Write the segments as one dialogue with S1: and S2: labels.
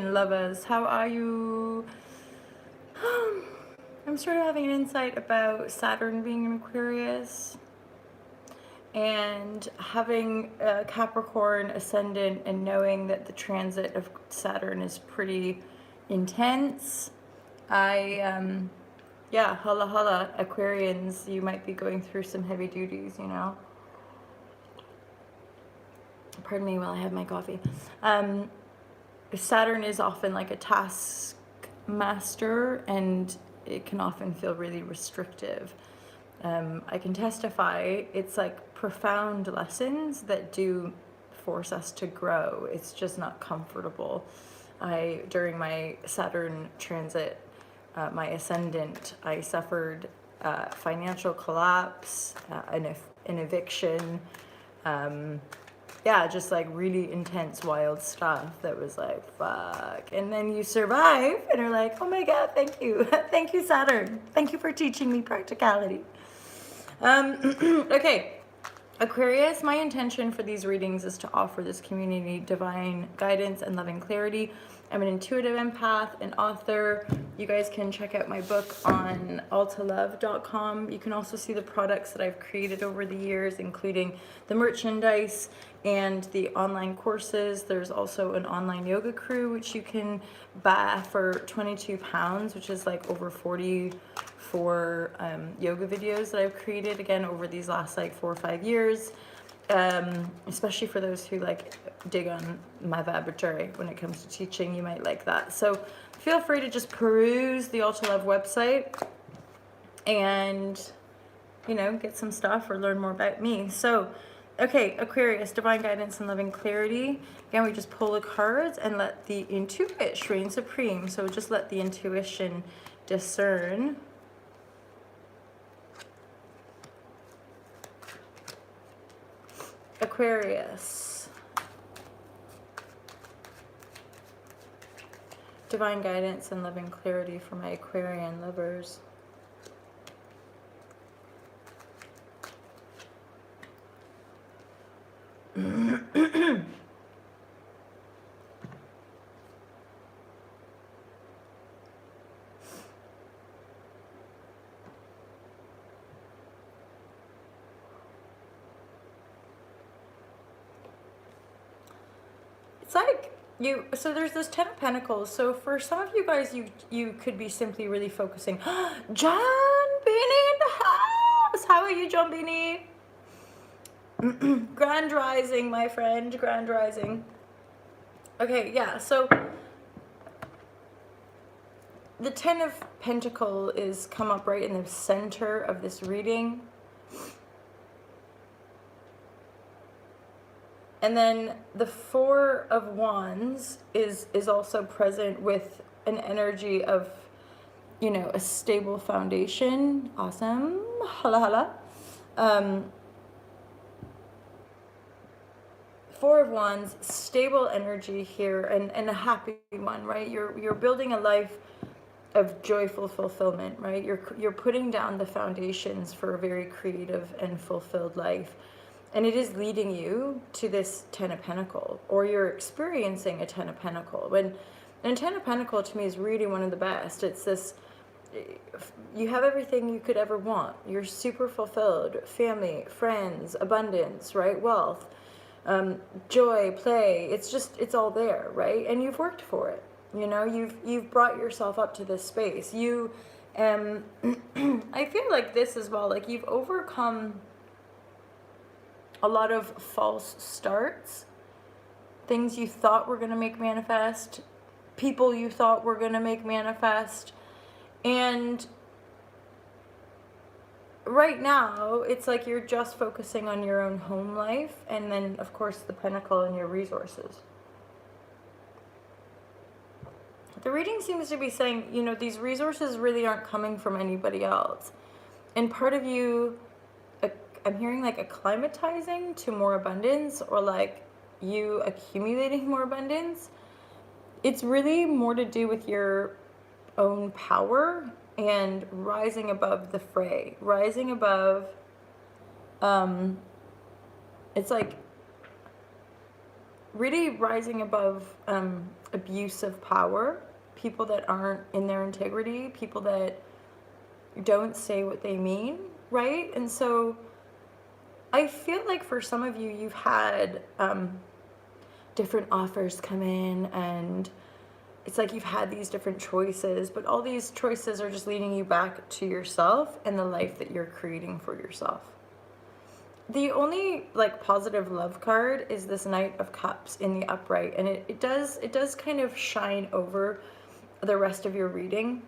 S1: Aquarian lovers, how are you? I'm sort of having an insight about Saturn being in Aquarius and having a Capricorn ascendant and knowing that the transit of Saturn is pretty intense. Yeah, holla holla, Aquarians, you might be going through some heavy duties, you know. Pardon me while I have my coffee. Saturn is often like a task master, and it can often feel really restrictive. I can testify it's like profound lessons that do force us to grow. It's just not comfortable. During my Saturn transit, my ascendant, I suffered financial collapse, an eviction, yeah, just like really intense, wild stuff that was like, fuck. And then you survive and are like, oh my God, thank you. Thank you, Saturn. Thank you for teaching me practicality. Okay, Aquarius, my intention for these readings is to offer this community divine guidance and loving clarity. I'm an intuitive empath, an author. You guys can check out my book on altalove.com. You can also see the products that I've created over the years, including the merchandise and the online courses. There's also an online yoga crew, which you can buy for 22 pounds, which is like over 44 yoga videos that I've created, again, over these last like 4 or 5 years. Especially for those who like dig on my vibrashe when it comes to teaching, you might like that. So feel free to just peruse the Alta Love website and, you know, get some stuff or learn more about me. So, okay, Aquarius, divine guidance and loving clarity. Again, we just pull the cards and let the intuition reign supreme. So just let the intuition discern. Aquarius, divine guidance and loving clarity for my Aquarian lovers. Like so there's this 10 of Pentacles. So for some of you guys, you could be simply really focusing. John Beanie in the house. How are you, John Beanie? Grand rising, my friend. Grand rising. Okay, yeah, so the 10 of Pentacles is come up right in the center of this reading. And then the 4 of Wands is also present with an energy of, you know, a stable foundation. Awesome. Hala hala. 4 of Wands, stable energy here, and a happy one, right? You're building a life of joyful fulfillment, right? You're putting down the foundations for a very creative and fulfilled life. And it is leading you to this 10 of Pentacles, or you're experiencing a 10 of Pentacles. And 10 of Pentacles to me is really one of the best. It's this, you have everything you could ever want. You're super fulfilled. Family, friends, abundance, right? Wealth, joy, play. It's just, it's all there, right? And you've worked for it. You know, you've brought yourself up to this space. You, I feel like this as well, like you've overcome a lot of false starts, things you thought were going to make manifest, people you thought were going to make manifest. And right now, it's like you're just focusing on your own home life, and then, of course, the Pentacle and your resources. The reading seems to be saying, you know, these resources really aren't coming from anybody else. And part of you, I'm hearing like acclimatizing to more abundance, or like you accumulating more abundance. It's really more to do with your own power and rising above the fray, rising above, it's like really rising above abuse of power, people that aren't in their integrity, people that don't say what they mean, right? And so I feel like for some of you, you've had different offers come in, and it's like you've had these different choices, but all these choices are just leading you back to yourself and the life that you're creating for yourself. The only like positive love card is this Knight of Cups in the upright, and it does kind of shine over the rest of your reading.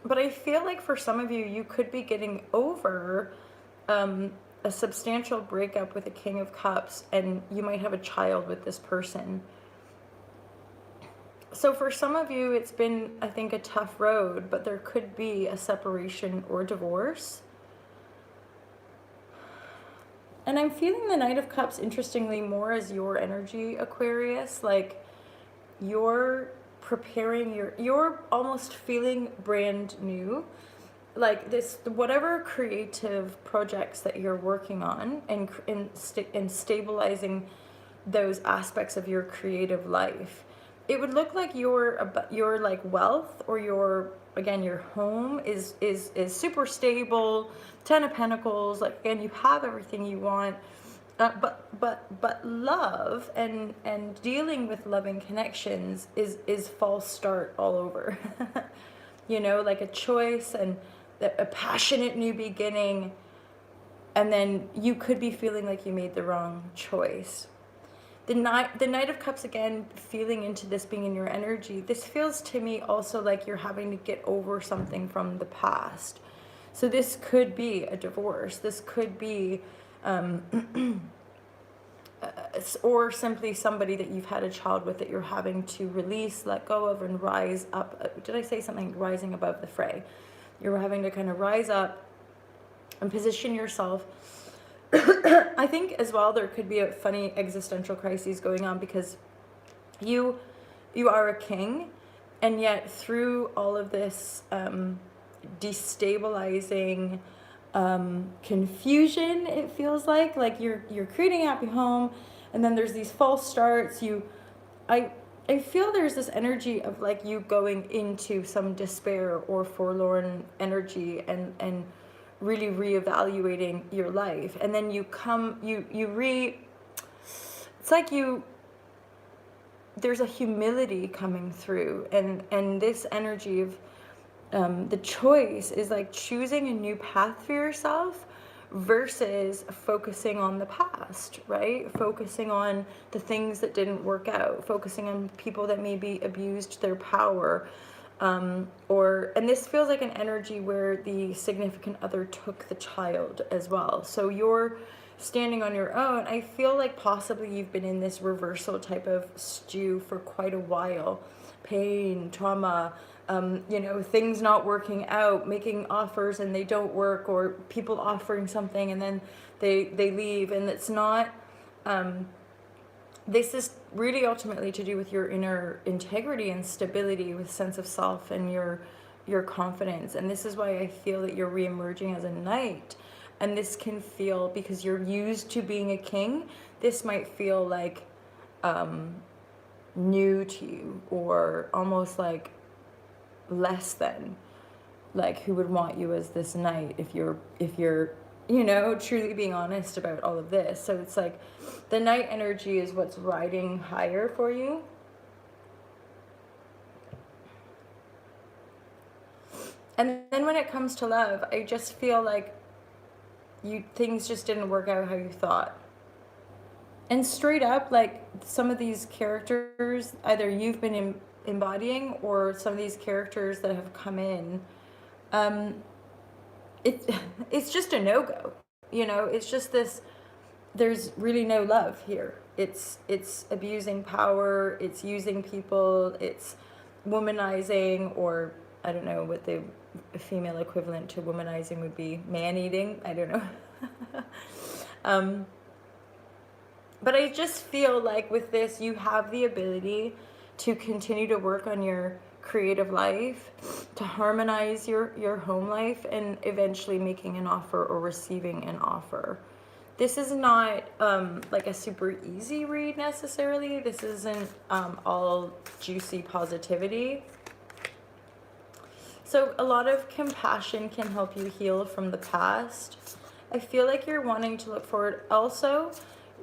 S1: But I feel like for some of you, you could be getting over a substantial breakup with a King of Cups, and you might have a child with this person. So for some of you, it's been, I think, a tough road, but there could be a separation or divorce. And I'm feeling the Knight of Cups, interestingly, more as your energy, Aquarius. Like, you're preparing, you're almost feeling brand new. Like this, whatever creative projects that you're working on and stabilizing those aspects of your creative life, it would look like your like wealth or your home is super stable. 10 of Pentacles, like again, you have everything you want, but love and dealing with loving connections is false start all over. You know, like a choice and a passionate new beginning, and then you could be feeling like you made the wrong choice. The Knight of Cups, again, feeling into this, being in your energy, this feels to me also like you're having to get over something from the past. So this could be a divorce. This could be, or simply somebody that you've had a child with that you're having to release, let go of, and rise up. Did I say something? Rising above the fray. You're having to kind of rise up and position yourself. I think as well there could be a funny existential crisis going on, because you are a king, and yet through all of this destabilizing confusion, it feels like you're creating a happy home, and then there's these false starts. I feel there's this energy of like you going into some despair or forlorn energy and really reevaluating your life, and then it's like there's a humility coming through, and this energy of the choice is like choosing a new path for yourself versus focusing on the past, right? Focusing on the things that didn't work out, focusing on people that maybe abused their power, and this feels like an energy where the significant other took the child as well. So you're standing on your own. I feel like possibly you've been in this reversal type of stew for quite a while. Pain, trauma, things not working out, making offers and they don't work, or people offering something and then they leave, and it's not, this is really ultimately to do with your inner integrity and stability, with sense of self and your confidence. And this is why I feel that you're reemerging as a knight. And this can feel, because you're used to being a king, this might feel like new to you, or almost like less than, like who would want you as this knight if you're truly being honest about all of this. So it's like the knight energy is what's riding higher for you. And then when it comes to love, I just feel like things just didn't work out how you thought. And straight up, like some of these characters, either you've been embodying, or some of these characters that have come in, it's just a no-go. It's just this, there's really no love here. It's abusing power, it's using people, it's womanizing, or I don't know what the female equivalent to womanizing would be. Man-eating, I don't know. But I just feel like with this, you have the ability to continue to work on your creative life, to harmonize your home life, and eventually making an offer or receiving an offer. This is not like a super easy read necessarily. This isn't all juicy positivity. So a lot of compassion can help you heal from the past. I feel like you're wanting to look forward also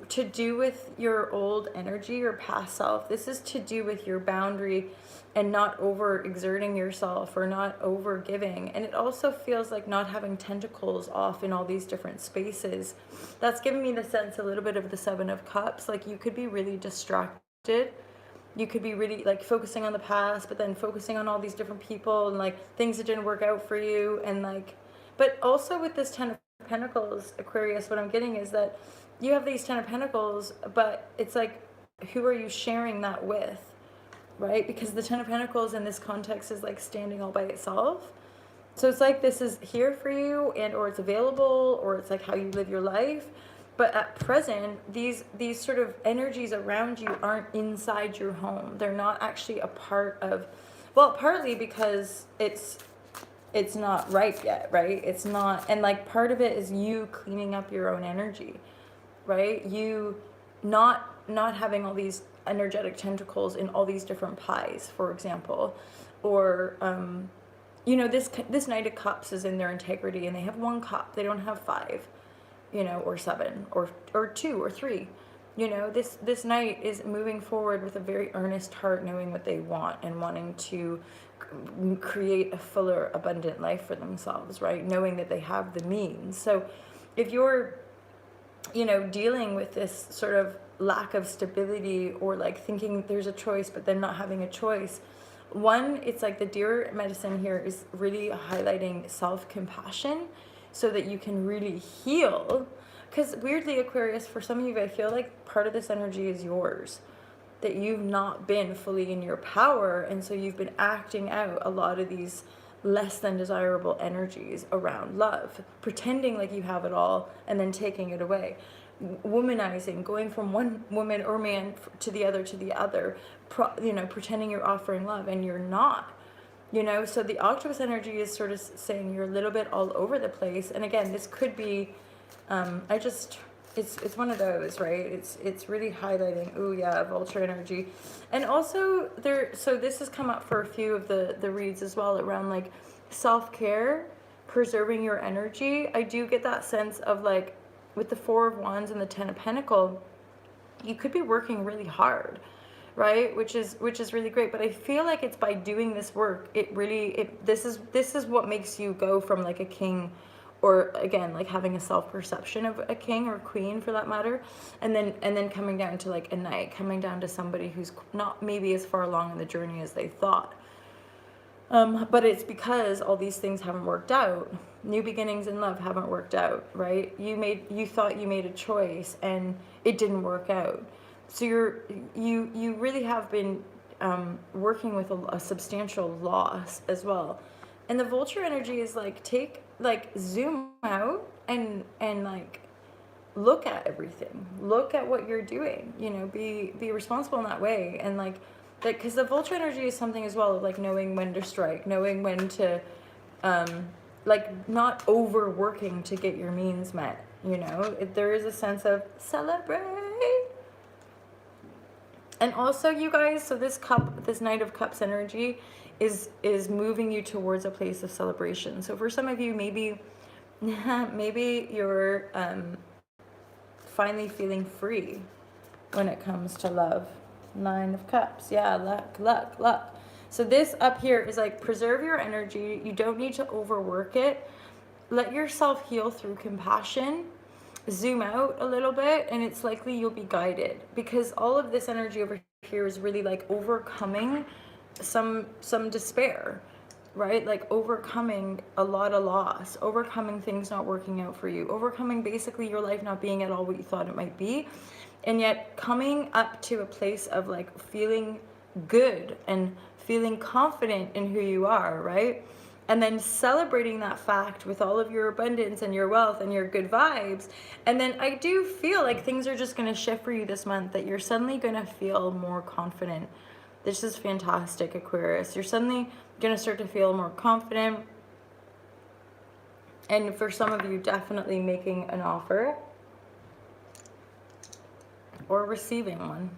S1: to do with your old energy, your past self. This is to do with your boundary and not over exerting yourself or not over giving. And it also feels like not having tentacles off in all these different spaces. That's giving me the sense a little bit of the Seven of Cups. Like you could be really distracted. You could be really like focusing on the past, but then focusing on all these different people and like things that didn't work out for you. And like, but also with this 10 of Pentacles, Aquarius, what I'm getting is that you have these 10 of Pentacles, but it's like, who are you sharing that with? Right? Because the 10 of Pentacles in this context is like standing all by itself. So it's like this is here for you, and or it's available, or it's like how you live your life. But at present, these sort of energies around you aren't inside your home. They're not actually a part of, well, partly because it's not ripe yet, right? It's not, and like part of it is you cleaning up your own energy, right? You not having all these energetic tentacles in all these different pies, for example, or you know, this Knight of Cups is in their integrity, and they have one cup. They don't have five, you know, or seven, or two, or three. You know, this Knight is moving forward with a very earnest heart, knowing what they want and wanting to create a fuller, abundant life for themselves, right? Knowing that they have the means. So if you're, you know, dealing with this sort of lack of stability, or like thinking there's a choice but then not having a choice, one, it's like the deer medicine here is really highlighting self-compassion so that you can really heal. Because weirdly, Aquarius, for some of you, I feel like part of this energy is yours, that you've not been fully in your power, and so you've been acting out a lot of these less than desirable energies around love, pretending like you have it all and then taking it away, womanizing, going from one woman or man to the other, you know, pretending you're offering love and you're not, you know. So the octopus energy is sort of saying you're a little bit all over the place. And again, this could be it's one of those, right? It's really highlighting, oh yeah, vulture energy. And also so this has come up for a few of the reads as well, around like self-care, preserving your energy. I do get that sense of like with the Four of Wands and the 10 of Pentacles, you could be working really hard, right? Which is really great. But I feel like it's by doing this work, this is what makes you go from like a king, or again, like having a self-perception of a king or queen for that matter, and then coming down to like a knight, coming down to somebody who's not maybe as far along in the journey as they thought. But it's because all these things haven't worked out. New beginnings in love haven't worked out, right? You thought you made a choice and it didn't work out. So you really have been working with a substantial loss as well. And the vulture energy is like zoom out and like look at everything. Look at what you're doing. You know, be responsible in that way. And like because the vulture energy is something as well of like knowing when to strike, knowing when to like not overworking to get your means met. You know, there is a sense of celebrate. And also, you guys, so this Knight of Cups energy is moving you towards a place of celebration. So for some of you, maybe you're finally feeling free when it comes to love. 9 of Cups. Yeah, luck. So this up here is like preserve your energy. You don't need to overwork it. Let yourself heal through compassion. Zoom out a little bit, and it's likely you'll be guided, because all of this energy over here is really like overcoming some despair, right? Like overcoming a lot of loss, overcoming things not working out for you, overcoming basically your life not being at all what you thought it might be, and yet coming up to a place of like feeling good and feeling confident in who you are, right? And then celebrating that fact with all of your abundance and your wealth and your good vibes. And then I do feel like things are just going to shift for you this month, that you're suddenly going to feel more confident. This is fantastic, Aquarius. You're suddenly going to start to feel more confident. And for some of you, definitely making an offer. or receiving one.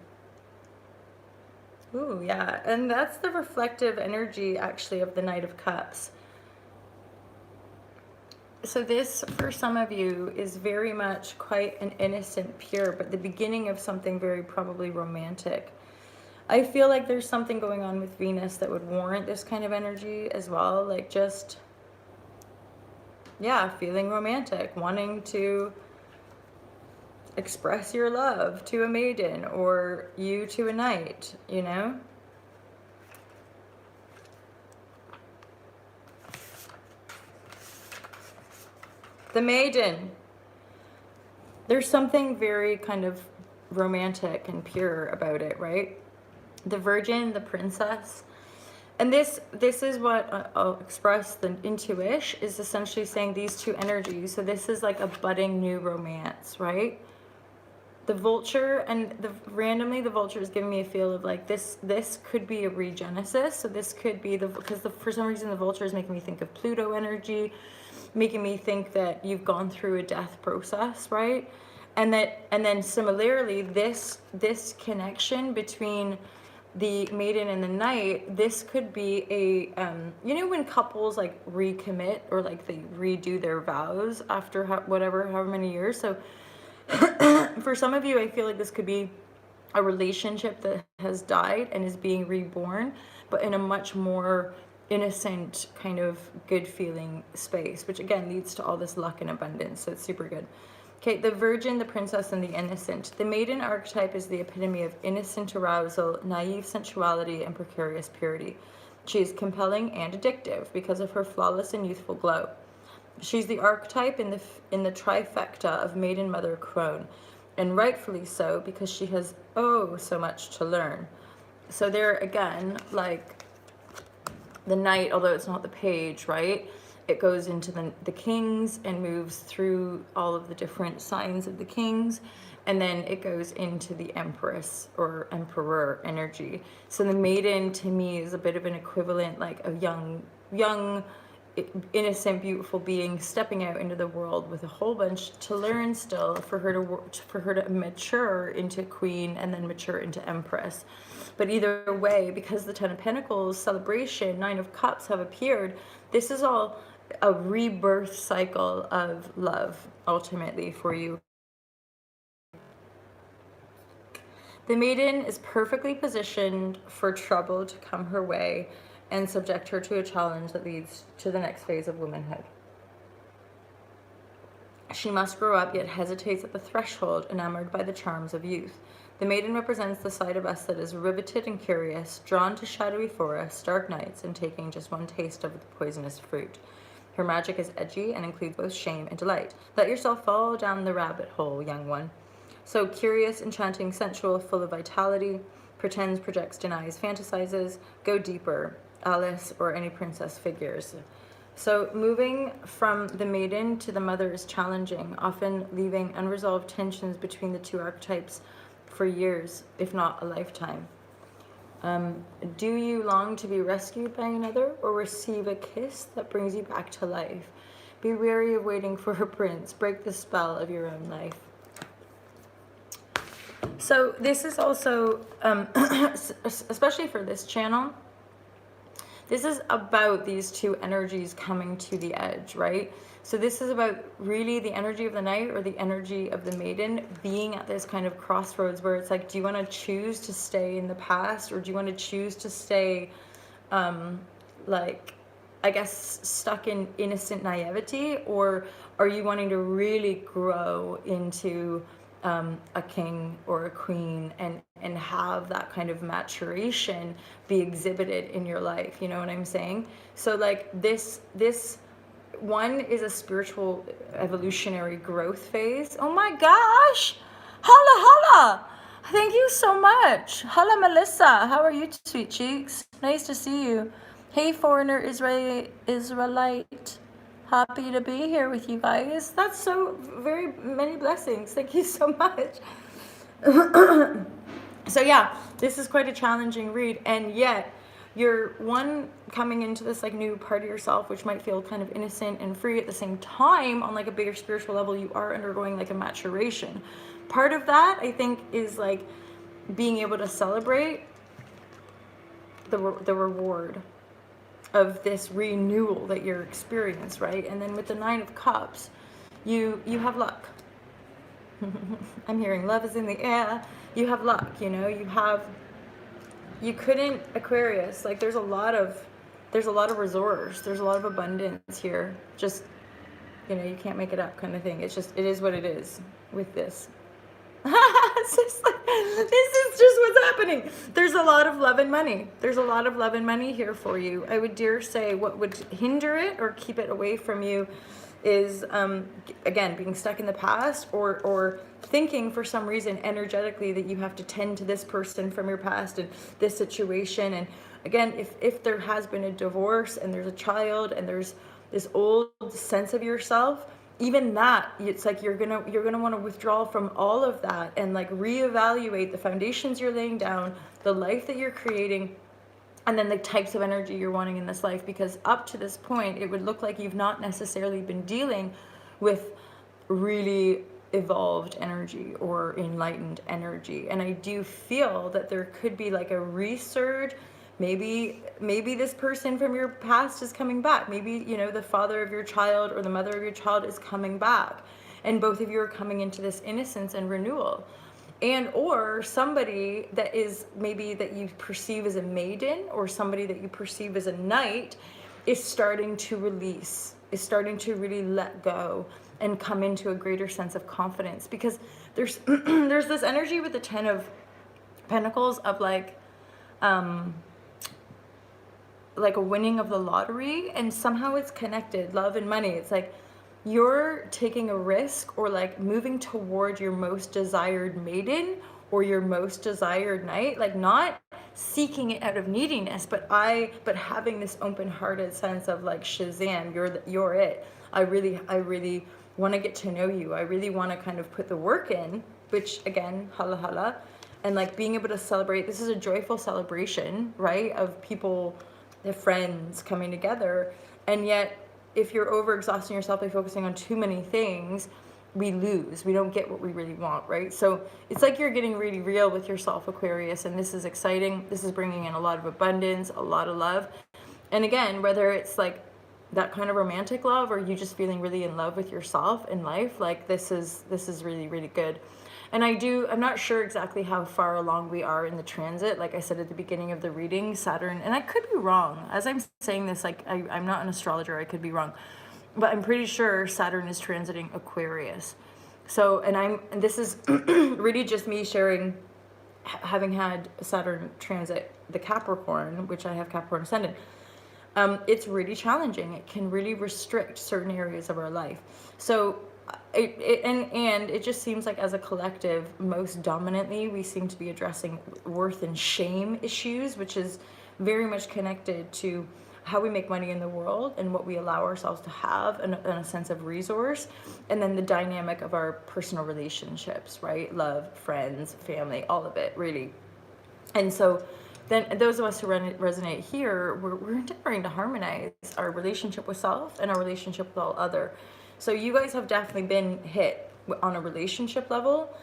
S1: Ooh, yeah, and that's the reflective energy actually of the Knight of Cups. So this, for some of you, is very much quite an innocent, pure, but the beginning of something very probably romantic. I feel like there's something going on with Venus that would warrant this kind of energy as well. Like just, yeah, feeling romantic, wanting to express your love to a maiden or you to a knight, you know? The maiden. There's something very kind of romantic and pure about it, right? The virgin, the princess. And this is what I'll express, the intuition is essentially saying these two energies. So this is like a budding new romance, right? The vulture, and randomly the vulture is giving me a feel of like this could be a regenesis. So this could be for some reason the vulture is making me think of Pluto energy, making me think that you've gone through a death process, right? And then similarly this connection between the maiden and the knight, this could be a you know when couples like recommit or like they redo their vows after however many years. So for some of you, I feel like this could be a relationship that has died and is being reborn, but in a much more innocent kind of good feeling space, which again leads to all this luck and abundance. So it's super good. Okay, the virgin, the princess, and the innocent. The maiden archetype is the epitome of innocent arousal, naive sensuality, and precarious purity. She is compelling and addictive because of her flawless and youthful glow. She's the archetype in the trifecta of maiden, mother, crone, and rightfully so because she has so much to learn. So there again, like the knight, although it's not the page, right? It goes into the kings and moves through all of the different signs of the kings, and then it goes into the empress or emperor energy. So the maiden to me is a bit of an equivalent, like a young innocent, beautiful being stepping out into the world with a whole bunch to learn still, for her to mature into queen and then mature into empress. But either way, because the Ten of Pentacles, celebration, Nine of Cups have appeared, this is all a rebirth cycle of love ultimately for you. The maiden is perfectly positioned for trouble to come her way and subject her to a challenge that leads to the next phase of womanhood. She must grow up, yet hesitates at the threshold, enamored by the charms of youth. The maiden represents the side of us that is riveted and curious, drawn to shadowy forests, dark nights, and taking just one taste of the poisonous fruit. Her magic is edgy and includes both shame and delight. Let yourself fall down the rabbit hole, young one. So curious, enchanting, sensual, full of vitality, pretends, projects, denies, fantasizes, go deeper, Alice or any princess figures. So moving from the maiden to the mother is challenging, often leaving unresolved tensions between the two archetypes for years, if not a lifetime. Do you long to be rescued by another or receive a kiss that brings you back to life? Be wary of waiting for a prince. Break the spell of your own life. So this is also, especially for this channel, this is about these two energies coming to the edge, right? So this is about really the energy of the knight or the energy of the maiden being at this kind of crossroads where it's like, do you want to choose to stay in the past, or do you want to choose to stay, like, I guess, stuck in innocent naivety, or are you wanting to really grow into a king or a queen and have that kind of maturation be exhibited in your life? You know what I'm saying? So like this one is a spiritual evolutionary growth phase. Oh my gosh, holla thank you so much. Holla Melissa, how are you, sweet cheeks? Nice to see you. Hey foreigner Israelite, happy to be here with you guys. That's so very many blessings. Thank you so much. So yeah, this is quite a challenging read, and yet you're one coming into this like new part of yourself, which might feel kind of innocent and free at the same time. On like a bigger spiritual level, you are undergoing like a maturation, part of that, I think, is like being able to celebrate the reward of this renewal that you're experiencing, right? And then with the Nine of Cups, you have luck. I'm hearing love is in the air. You have luck, you know, you couldn't, Aquarius, like there's a lot of resource, there's a lot of abundance here. Just, you know, you can't make it up kind of thing. It's just, it is what it is with this. It's just like, this is just what's happening. There's a lot of love and money. There's a lot of love and money here for you. I would dare say what would hinder it or keep it away from you is, again, being stuck in the past, or thinking for some reason energetically that you have to tend to this person from your past and this situation. And again, if there has been a divorce and there's a child and there's this old sense of yourself, even that, it's like you're gonna want to withdraw from all of that and like reevaluate the foundations you're laying down, the life that you're creating, and then the types of energy you're wanting in this life. Because up to this point, it would look like you've not necessarily been dealing with really evolved energy or enlightened energy. And I do feel that there could be like a resurge. Maybe this person from your past is coming back. Maybe, you know, the father of your child or the mother of your child is coming back, and both of you are coming into this innocence and renewal. And or somebody that is maybe that you perceive as a maiden, or somebody that you perceive as a knight, is starting to release, is starting to really let go and come into a greater sense of confidence. Because there's there's this energy with the Ten of Pentacles of like a winning of the lottery, and somehow it's connected, love and money. It's like you're taking a risk or like moving toward your most desired maiden or your most desired knight, like not seeking it out of neediness, but having this open-hearted sense of like, Shazam, you're it. I really want to get to know you. I really want to kind of put the work in, which again, hala hala, and like being able to celebrate. This is a joyful celebration, right? Of people, the friends coming together. And yet if you're overexhausting yourself by focusing on too many things, we lose. We don't get what we really want, right? So it's like you're getting really real with yourself, Aquarius, and this is exciting. This is bringing in a lot of abundance, a lot of love. And again, whether it's like that kind of romantic love or you just feeling really in love with yourself in life, like this is really, really good. And I'm not sure exactly how far along we are in the transit. Like I said at the beginning of the reading, Saturn, and I could be wrong. As I'm saying this, like I'm not an astrologer, I could be wrong. But I'm pretty sure Saturn is transiting Aquarius. So, and this is really just me sharing, having had Saturn transit the Capricorn, which I have Capricorn ascendant. It's really challenging. It can really restrict certain areas of our life. So it just seems like as a collective, most dominantly, we seem to be addressing worth and shame issues, which is very much connected to how we make money in the world and what we allow ourselves to have, and a sense of resource, and then the dynamic of our personal relationships, right? Love, friends, family, all of it, really. And so then those of us who resonate here, we're endeavoring to harmonize our relationship with self and our relationship with all other. So you guys have definitely been hit on a relationship level.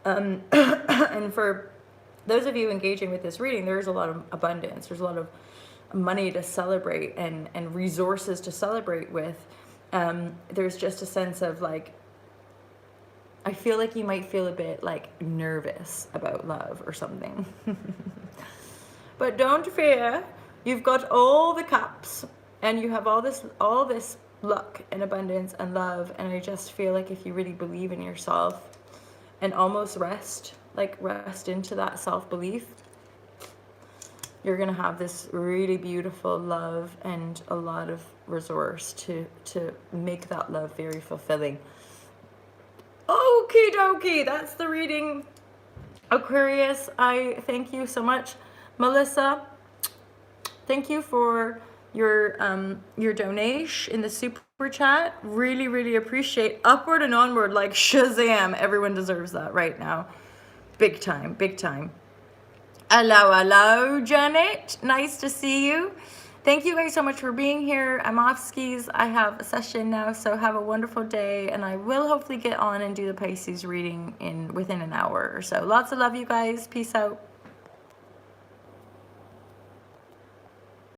S1: And for those of you engaging with this reading, there's a lot of abundance. There's a lot of money to celebrate and resources to celebrate with. There's just a sense of like, I feel like you might feel a bit like nervous about love or something. But don't fear, you've got all the cups and you have all this luck and abundance and love. And I just feel like if you really believe in yourself and almost rest into that self-belief, you're going to have this really beautiful love and a lot of resource to make that love very fulfilling. Okie dokie, that's the reading. Aquarius, I thank you so much. Melissa, thank you for your donation in the super chat. Really, really appreciate. Upward and onward, like Shazam. Everyone deserves that right now. Big time, big time. Hello, Janet. Nice to see you. Thank you guys so much for being here. I'm off skis. I have a session now, so have a wonderful day, and I will hopefully get on and do the Pisces reading within an hour or so. Lots of love, you guys. Peace out.